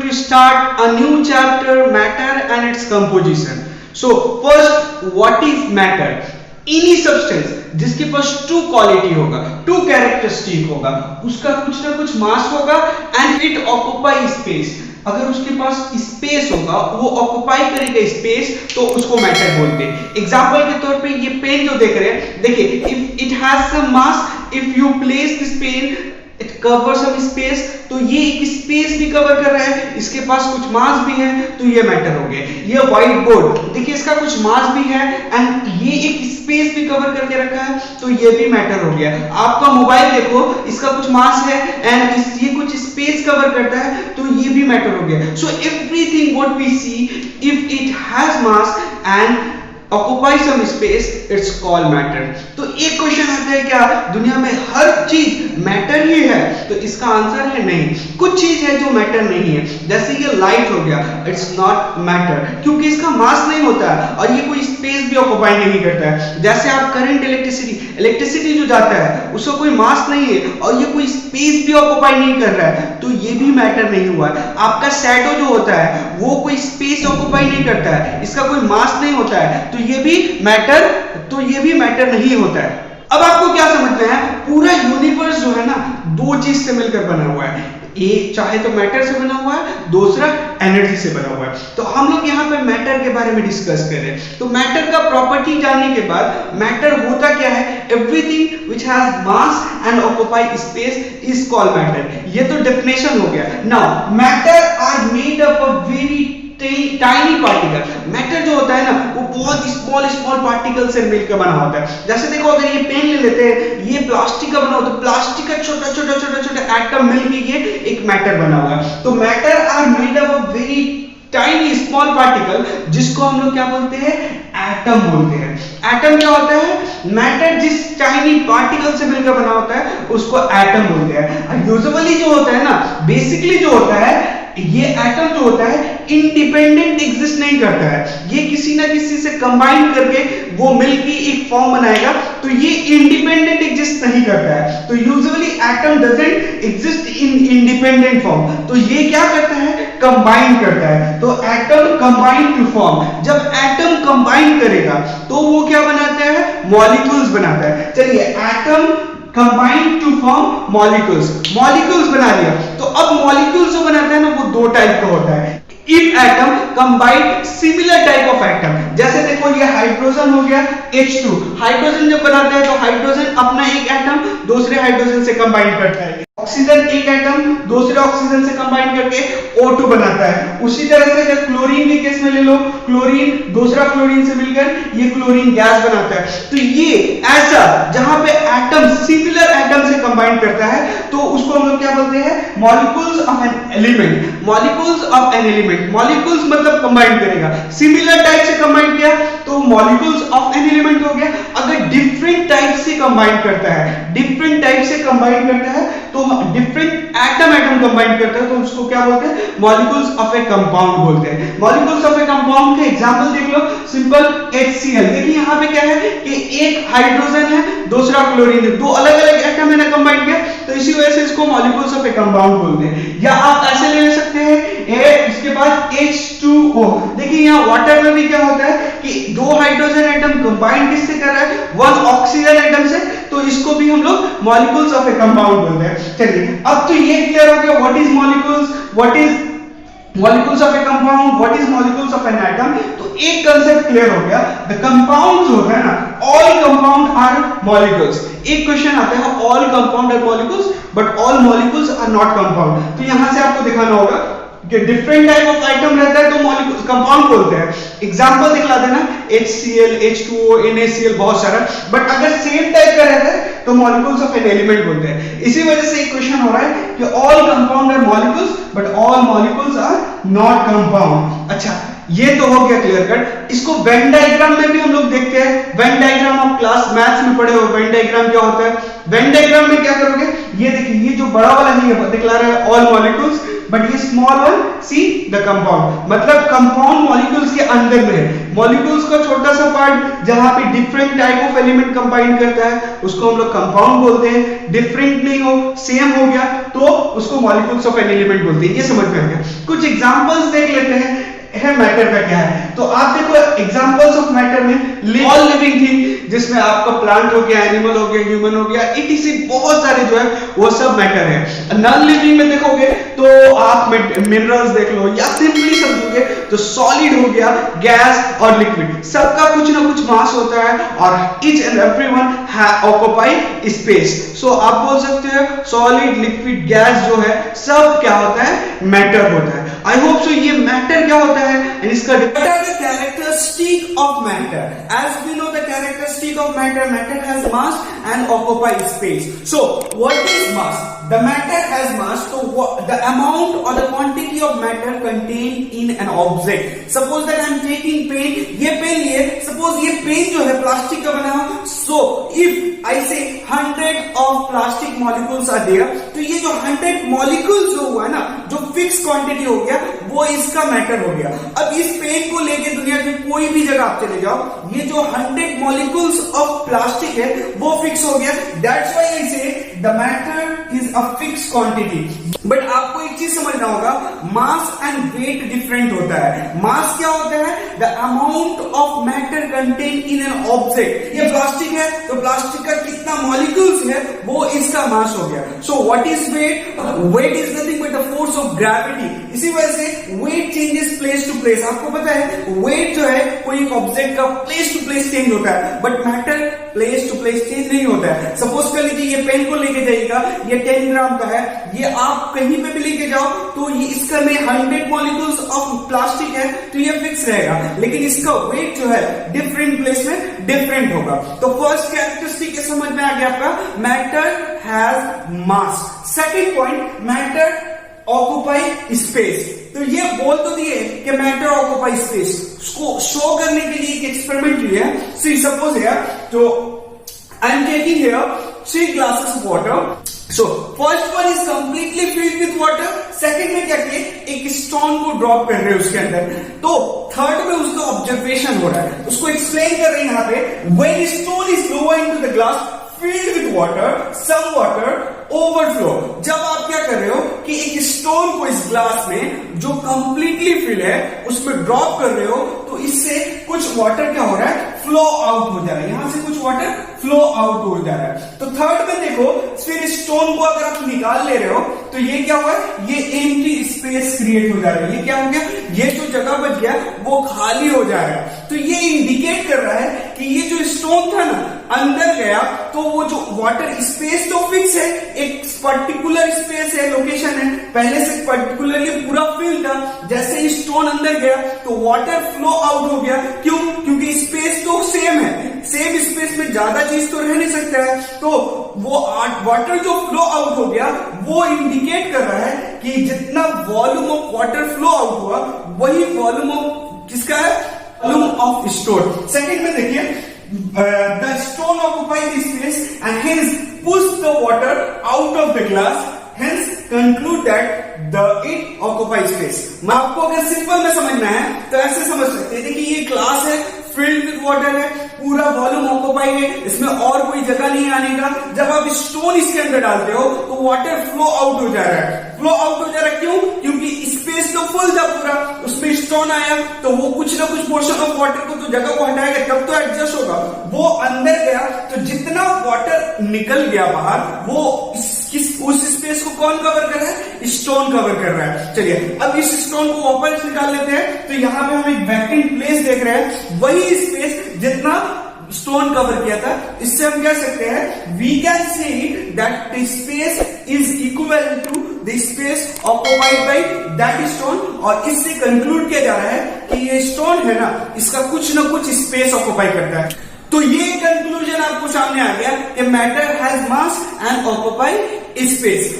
to start a new chapter, matter and its composition. So first, what is matter? Any substance जिसके पास to quality होगा, to characteristic होगा, उसका कुछ ना कुछ मास होगा एंड इट ऑक्यूपाई स्पेस. अगर उसके पास स्पेस होगा, वो ऑक्यूपाई करेगा स्पेस, तो उसको मैटर बोलते हैं. एग्जांपल के तौर पे ये पेन जो देख रहे हैं, देखिए if it has some mass, if you place this pen it cover some space, तो ये एक स्पेस भी कवर कर रहा है, इसके पास कुछ मास भी है, तो ये मैटर हो गया. ये व्हाइट बोर्ड देखिए, इसका कुछ मास भी है एंड ये एक स्पेस भी कवर करके रखा है, तो ये भी मैटर हो गया. आपका मोबाइल देखो, इसका कुछ मास है एंड ये कुछ स्पेस कवर करता है, तो ये भी मैटर हो गया. So everything what we see, if it has mass and occupy some space, it's called matter. तो एक क्वेश्चन आता है, क्या दुनिया में हर चीज मैटर ही है? तो इसका आंसर है नहीं. कुछ चीज है जो मैटर नहीं है, जैसे ये लाइट हो गया, इट्स नॉट मैटर, क्योंकि इसका मास नहीं होता है और ये कोई स्पेस भी ऑक्यूपाई नहीं करता है. जैसे आप करंट इलेक्ट्रिसिटी जो जाता है, उसका कोई मास नहीं है और ये कोई स्पेस भी ऑक्यूपाई नहीं कर रहा है, तो ये भी मैटर नहीं हुआ. आपका शैडो जो होता है, वो कोई स्पेस ऑक्यूपाई नहीं करता है, इसका कोई मास नहीं होता है, तो ये भी मैटर नहीं होता है. अब आपको क्या समझना है, पूरा यूनिवर्स जो है ना, दो चीज से मिलकर बना हुआ है. एक चाहे तो मैटर से बना हुआ है, दूसरा एनर्जी से बना हुआ है. तो हम लोग यहाँ पे मैटर के बारे में डिस्कस कर रहे हैं. तो मैटर का प्रॉपर्टी जानने के बाद, मैटर होता क्या है, everything which has mass and occupy space is called matter. ये तो डेफिनेशन हो गया. Now matter are made up of very tiny particle. Matter जो होता है ना, वो बहुत स्मॉल पार्टिकल से मिलकर बना होता है. जैसे देखो, अगर ये पेन ले लेते हैं, ये प्लास्टिक का बना होता है, प्लास्टिक का छोटा एटम मिलकर ये एक मैटर बना हुआ है. तो matter are made up of very tiny small particle, जिसको हम लोग क्या बोलते हैं, एटम बोलते हैं. एटम क्या होता है, मैटर जिस टाइनी पार्टिकल से मिलकर बना होता है, उसको एटम बोलते हैं. यूजुअली जो होता है ना, बेसिकली जो होता है, ये एटम जो होता है इंडिपेंडेंट एग्जिस्ट नहीं करता है. ये किसी ना किसी से कंबाइन करके वो मिलके एक फॉर्म बनाएगा, तो ये इंडिपेंडेंट एग्जिस्ट नहीं करता है. तो usually atom doesn't exist in independent form. तो ये क्या करता है, कंबाइन करता है. तो एटम कंबाइन टू फॉर्म. जब एटम कंबाइन करेगा तो वो क्या बनाता है, मॉलिक्यूल्स बनाता है. चलिए, atom combine to form molecules बना लिया. तो अब मॉलिक्यूल्स जो बनाता है ना, वो दो टाइप का होता है. If atom combine similar type of atom, जैसे देखो ये हाइड्रोजन हो गया, H2. हाइड्रोजन जब बनाता है तो हाइड्रोजन अपना एक एटम दूसरे हाइड्रोजन से कंबाइन करता है. ऑक्सीजन एक एटम दूसरे ऑक्सीजन से कंबाइन करके O2 बनाता है. उसी तरह से अगर क्लोरीन के केस में ले लो, क्लोरीन दूसरा क्लोरीन से मिलकर ये क्लोरीन गैस बनाता है. तो ये ऐसा जहां पे एटम सिमिलर एटम से कंबाइन करता है, तो उसको हम लोग क्या बोलते हैं, molecules of an element. Molecules मतलब कंबाइन करेगा. सिमिलर टाइप से कंबाइन किया तो मॉलिक्यूल्स ऑफ एन एलिमेंट हो गया. अगर डिफरेंट टाइप से कंबाइन करता है, तो डिफरेंट एटम कंबाइन करता है, तो उसको क्या बोलते हैं, मॉलिक्यूल्स ऑफ ए कंपाउंड बोलते हैं. मॉलिक्यूल्स ऑफ ए कंपाउंड का एग्जांपल देख लो, सिंपल HCl. देखिए यहाँ पे क्या है कि एक हाइड्रोजन है, दूसरा क्लोरीन है, दो अलग अलग एटम है ना कंबाइन किया, तो इसी वजह से इसको मॉलिक्यूल्स ऑफ ए कंपाउंड बोलते हैं. या आप ऐसे ले सकते हैं, इसके बाद H2O. देखिए यहाँ वाटर में भी क्या होता है कि दो हाइड्रोजन एटम कंबाइन किससे कर रहा है, वन ऑक्सीजन एटम से, तो इसको भी हम लोग मॉलिक्यूल्स ऑफ ए कंपाउंड बोलते हैं. चलिए, अब तो ये क्लियर हो गया what is molecules of A compound, what is molecules of an atom. तो एक कांसेप्ट क्लियर हो गया. द कंपाउंड्स जो है ना, ऑल कंपाउंड आर मॉलिक्यूल्स. एक क्वेश्चन आता है, all compound are molecules but all molecules are not compound. तो यहां से आपको दिखाना होगा कि डिफरेंट टाइप ऑफ आइटम रहता है तो मॉलिक्यूल कंपाउंड बोलते हैं. एग्जांपल दिखला देना, HCl, H2O, NaCl, बहुत सारा. बट अगर सेम टाइप का रहता है तो मॉलिक्यूल्स ऑफ एन एलिमेंट बोलते हैं. इसी वजह से एक क्वेश्चन हो रहा है कि all compound are molecules but all molecules are not compound. अच्छा, ये तो हो गया क्लियर कट. इसको वेन डायग्राम में भी हम लोग देखते हैं. वेन डायग्राम आप क्लास मैथ्स में पढ़े हो. वेन डायग्राम क्या होता है, वेन डायग्राम में क्या करोगे, ये देखिए, ये जो बड़ा वाला नहीं है दिखला रहा है ऑल मॉलिक्यूल्स, बट ये small one see the compound, मतलब कंपाउंड मॉलिक्यूल्स के अंदर में है. मॉलिक्यूल्स का छोटा सा पार्ट जहां पे different type of element combine करता है उसको हम लोग कंपाउंड बोलते हैं। डिफरेंट नहीं हो, सेम हो गया तो उसको मॉलिक्यूल्स ऑफ एन एलिमेंट बोलते हैं। ये समझ में आ गया। कुछ एग्जांपल्स देख लेते हैं मैटर का क्या है। तो आप देखो एग्जांपल्स ऑफ मैटर में ऑल लिविंग थिंग, जिसमें आपका प्लांट हो गया, एनिमल हो गया, ह्यूमन हो गया, इटीसी बहुत सारे जो है वो सब मैटर है। नॉन लिविंग में देखोगे तो आप मिनरल्स देख लो, या सिंपली समझोगे तो सॉलिड हो गया, गैस और लिक्विड, सबका कुछ ना कुछ मास होता है और each and everyone occupy space. So आप बोल सकते हो सॉलिड, लिक्विड, गैस जो है सब क्या होता है, मैटर होता है। आई होप सो ये मैटर क्या होता है and इसका what are the characteristic of matter? As we know the characteristic of matter has mass and occupy space. So what is mass? The matter has mass, so the amount or the quantity of matter contained in an object. Suppose that I am taking pen, ये pen लिए, suppose ये pen जो है plastic का बना हो, so if I say 100 of plastic molecules are there, तो ये जो 100 molecules जो हुआ ना, जो फिक्स क्वांटिटी हो गया, वो इसका मैटर हो गया। अब इस पेन को लेके दुनिया की कोई भी जगह आप चले जाओ, ये जो 100 molecules of plastic है वो फिक्स हो गया। That's why I say the matter is a fixed quantity. But आपको एक चीज समझना होगा, मास एंड वेट डिफरेंट होता है। मास क्या होता है, the amount of matter contain in an object. ये प्लास्टिक है तो प्लास्टिक का कितना मॉलिक्यूल्स है वो इसका मास हो गया। So what is weight? Weight is nothing but the force of gravity. इसी वजह से weight changes place to place. आपको पता है वेट जो है कोई एक ऑब्जेक्ट का प्लेस टू प्लेस चेंज होता है, but matter place to place change नहीं होता है। सपोज कर लीजिए ये पेन को लेके जाइएगा, ये 10 ग्राम का है, ये आप कहीं पे भी लेके जाओ तो ये इसका में 100 मॉलिक्यूल्स ऑफ प्लास्टिक है तो ये फिक्स रहेगा, लेकिन इसका वेट जो है डिफरेंट प्लेस में डिफरेंट होगा। तो फर्स्ट कैरेक्टरिस्टिक समझ में आ गया आपका, matter has mass. Second point, matter occupy space. तो ये बोल तो दिए कि मैटर ऑक्यूपाई स्पेस, उसको शो करने के लिए एक एक्सपेरिमेंट लिया। सी सपोज है तो I am taking here 3 glasses of water. So first one is completely filled with water. Second में क्या किए, एक स्टोन को ड्रॉप कर रहे हैं उसके अंदर। तो थर्ड में उसका ऑब्जर्वेशन हो रहा है, उसको एक्सप्लेन कर रहे हैं यहाँ पे, when stone is lower into the glass filled with water, some water overflow। जब आप क्या कर रहे हो कि एक स्टोन को इस ग्लास में जो कंप्लीटली फिल है उसमें ड्रॉप कर रहे हो तो इससे कुछ वाटर क्या हो रहा है, फ्लो आउट हो जा रहा है, यहां से कुछ वाटर फ्लो आउट हो जा रहा है। तो थर्ड में देखो, फिर स्टोन को अगर आप निकाल ले रहे हो तो ये क्या हुआ, ये एम्प्टी स्पेस क्रिएट हो जा रहा है। ये क्या हो गया, ये जो जगह बच गया वो खाली हो जा रहा है। तो ये इंडिकेट कर रहा है कि ये जो स्टोन था ना अंदर गया तो वो जो वाटर स्पेस तो फिक्स है, एक पर्टिकुलर स्पेस है, लोकेशन है, पहले से पर्टिकुलरली पूरा फिल था। जैसे ही स्टोन अंदर गया तो वाटर फ्लो आउट हो गया। क्यों? क्योंकि स्पेस तो सेम है, सेम स्पेस में ज्यादा चीज तो रह नहीं सकता है। तो वो वाटर जो फ्लो आउट हो गया वो इंडिकेट कर रहा है कि जितना volume of water flow out हुआ वही वॉल्यूम ऑफ किसका है, वॉल्यूम ऑफ स्टोन। सेकंड में देखिए, the stone occupy the space and hence push the water out of the glass, hence conclude that it occupy space। मैं आपको अगर simple में समझना है तो ऐसे समझ सकते हैं, देखिए ये ग्लास है, फिल्ड विद वाटर है, पूरा वॉल्यूम ऑक्यूपाई है, इसमें और कोई जगह नहीं आने का। जब आप स्टोन इसके अंदर डालते हो तो वाटर फ्लो आउट हो जा रहा है, फ्लो आउट हो जा रहा है। क्यों? क्योंकि स्पेस तो फुल था पूरा, उसमें स्टोन आया तो वो कुछ ना कुछ पोर्शन ऑफ वाटर को तो जगह को हटाएगा, तब तो एडजस्ट होगा। वो अंदर गया तो जितना वाटर निकल गया बाहर वो उस स्पेस को कौन कवर कर रहा है, स्टोन कवर कर रहा है। चलिए अब इस स्टोन को वापस निकाल लेते हैं। तो यहां पे हम एक वैकेंट प्लेस देख रहे हैं, वही स्पेस जितना स्टोन कवर किया था। इससे हम कह सकते हैं, we can say that the space is equal to the space occupied by that stone. और इससे कंक्लूड किया जा रहा है कि ये स्टोन है ना, इसका कुछ ना कुछ स्पेस ऑक्यूपाई करता है। तो ये कंक्लूजन आपको सामने आ गया कि matter has mass and occupy space.